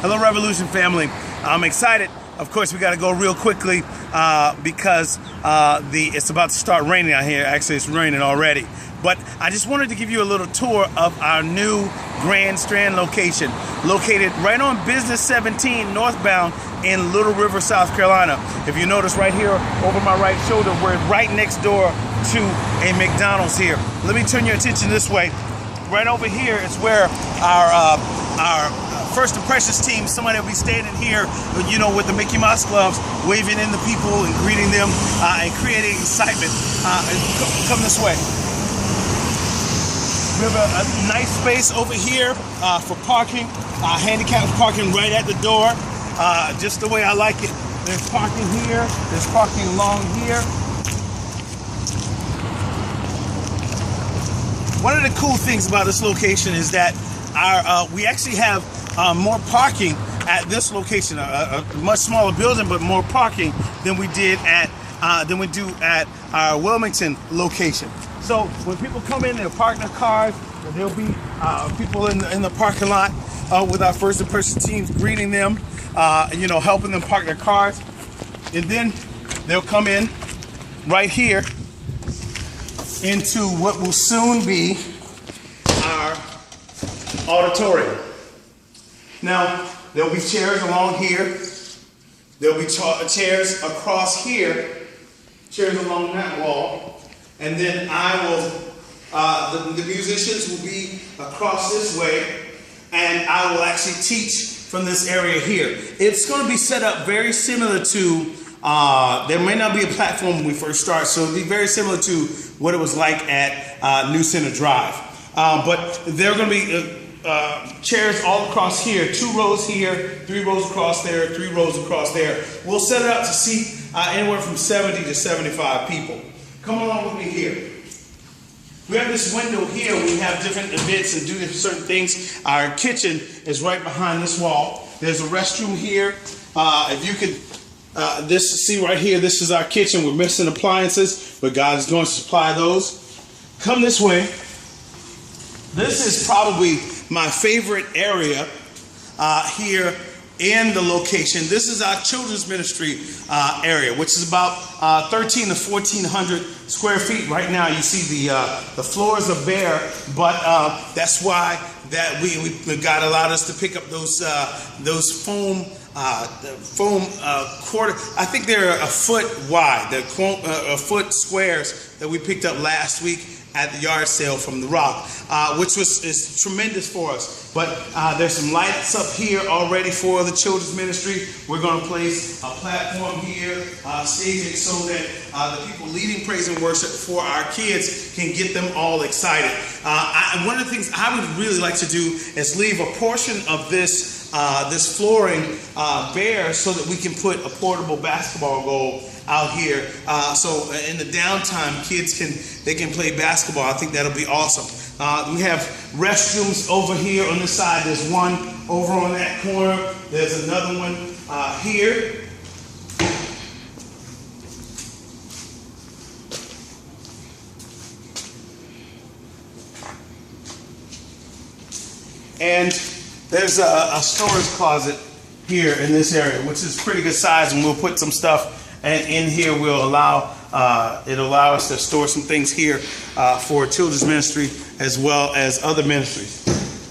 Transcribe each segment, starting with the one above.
Hello, Revolution family. I'm excited. Of course, we got to go real quickly because it's about to start raining out here. Actually, it's raining already. But I just wanted to give you a little tour of our new Grand Strand location, located right on Business 17 northbound in Little River, South Carolina. If you notice right here over my right shoulder, we're right next door to a McDonald's here. Let me turn your attention this way. Right over here is where our First Impressions team, somebody will be standing here, you know, with the Mickey Mouse gloves, waving in the people and greeting them and creating excitement. Come this way. We have a nice space over here for parking, handicapped parking right at the door, just the way I like it. There's parking here, there's parking along here. One of the cool things about this location is that we actually have more parking at this location, a much smaller building, but more parking than we do at our Wilmington location. So when people come in, they'll park their cars. There'll be people in the parking lot with our First Impressions teams greeting them, you know, helping them park their cars, and then they'll come in right here into what will soon be our auditorium. Now, there'll be chairs along here. There'll be chairs across here, chairs along that wall. And then the musicians will be across this way, and I will actually teach from this area here. It's going to be set up very similar to, there may not be a platform when we first start, so it'll be very similar to what it was like at New Center Drive. But there are going to be chairs all across here, 2 rows here, 3 rows across there, 3 rows across there. We'll set it up to seat anywhere from 70 to 75 people. Come along with me here. We have this window here. We have different events and do certain things. Our kitchen is right behind this wall. There's a restroom here. If you could see right here, this is our kitchen. We're missing appliances, but God is going to supply those. Come this way. This is probably my favorite area here in the location. This is our children's ministry area, which is about 13 to 1,400 square feet. Right now, you see the floors are bare, but that's why God allowed us to pick up those foam quarter. I think they're a foot wide. They're a foot squares that we picked up last week at the yard sale from The Rock, which is tremendous for us. But there's some lights up here already for the children's ministry. We're going to place a platform here, staging so that the people leading praise and worship for our kids can get them all excited. One of the things I would really like to do is leave a portion of this flooring bare so that we can put a portable basketball goal out here. So in the downtime, kids can play basketball. I think that'll be awesome. We have restrooms over here on this side. There's one over on that corner. There's another one here. And there's a storage closet here in this area, which is pretty good size, and we'll put some stuff in here. We'll allow us to store some things here for children's ministry as well as other ministries.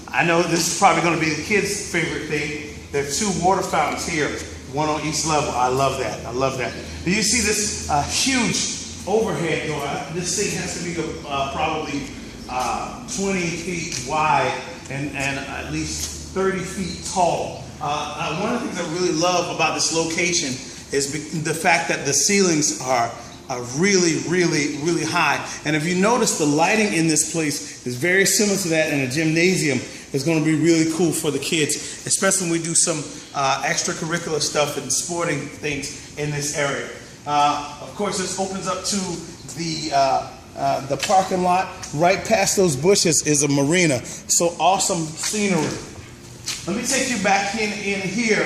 I know this is probably going to be the kids' favorite thing. There are 2 water fountains here, one on each level. I love that. I love that. Do you see this huge overhead door? This thing has to be probably 20 feet wide and at least 30 feet tall. One of the things I really love about this location is the fact that the ceilings are really, really, really high. And if you notice, the lighting in this place is very similar to that in a gymnasium. It's going to be really cool for the kids, especially when we do some extracurricular stuff and sporting things in this area. Of course, this opens up to the parking lot. Right past those bushes is a marina. So awesome scenery. Let me take you back in here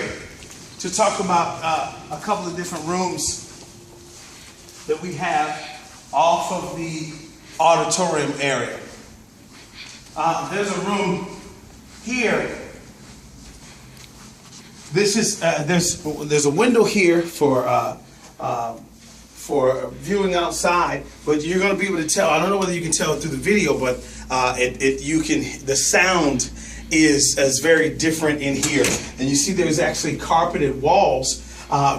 to talk about a couple of different rooms that we have off of the auditorium area. There's a room here this is there's a window here for viewing outside, but you're going to be able to tell. I don't know whether you can tell through the video, but the sound is very different in here. And you see there's actually carpeted walls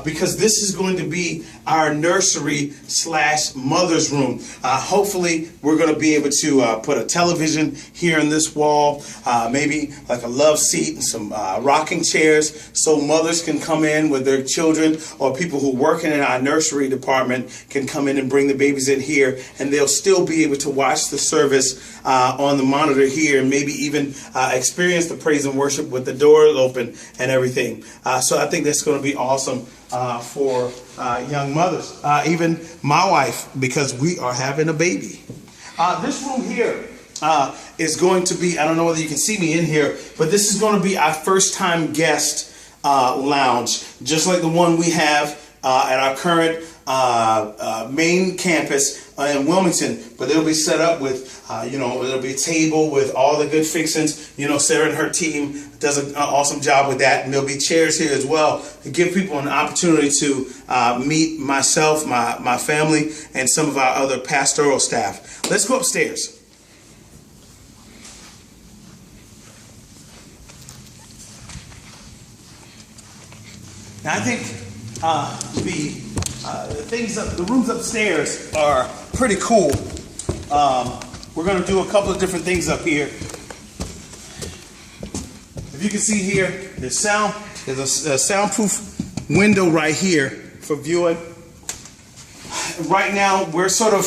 because this is going to be our nursery / mother's room. Hopefully we're going to be able to put a television here in this wall, maybe like a love seat and some rocking chairs so mothers can come in with their children, or people who work in our nursery department can come in and bring the babies in here, and they'll still be able to watch the service on the monitor here, and maybe even experience the praise and worship with the doors open and everything. So I think that's going to be awesome for young mothers, even my wife, because we are having a baby. This room here is going to be, I don't know whether you can see me in here, but this is going to be our first time guest lounge, just like the one we have at our current main campus in Wilmington. But it'll be set up with, it'll be a table with all the good fixings. Sarah and her team does an awesome job with that. And there'll be chairs here as well to give people an opportunity to meet myself, my family, and some of our other pastoral staff. Let's go upstairs. Now I think the rooms upstairs are pretty cool. We're going to do a couple of different things up here. If you can see here, there's a soundproof window right here for viewing. Right now, we're sort of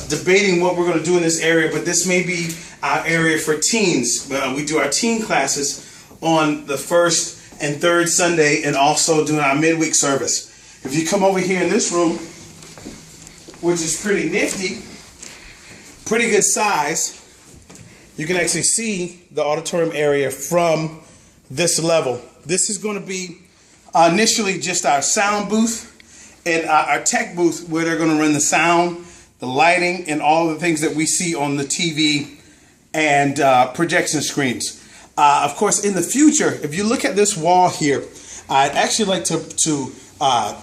debating what we're going to do in this area, but this may be our area for teens. We do our teen classes on the first and third Sunday, and also doing our midweek service. If you come over here in this room, which is pretty nifty, pretty good size, you can actually see the auditorium area from this level. This is going to be initially just our sound booth and our tech booth, where they're going to run the sound, the lighting, and all the things that we see on the TV and projection screens. Of course, in the future, if you look at this wall here, I'd actually like to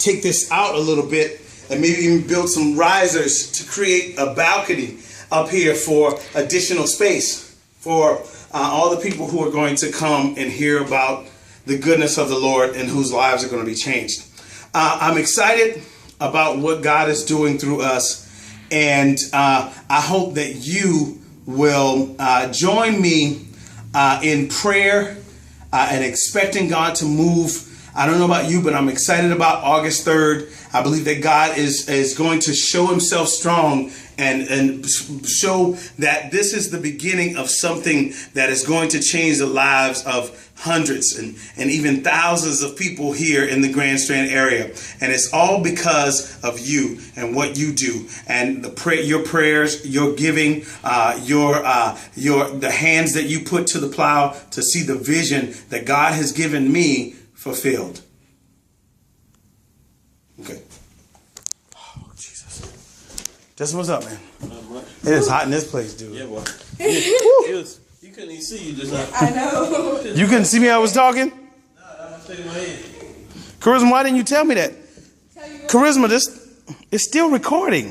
take this out a little bit and maybe even build some risers to create a balcony up here for additional space for all the people who are going to come and hear about the goodness of the Lord and whose lives are going to be changed. I'm excited about what God is doing through us, and I hope that you will join me in prayer and expecting God to move. I don't know about you, but I'm excited about August 3rd. I believe that God is going to show himself strong and show that this is the beginning of something that is going to change the lives of hundreds and even thousands of people here in the Grand Strand area. And it's all because of you and what you do, and your prayers, your giving, the hands that you put to the plow to see the vision that God has given me fulfilled. Okay. Oh, Jesus. Justin, what's up, man? Not much. It is hot in this place, dude. Yeah, boy. You couldn't even see you just now. I know. You couldn't see me I was talking? No, I was shaking my head. Charisma, why didn't you tell me that? Charisma, this is still recording.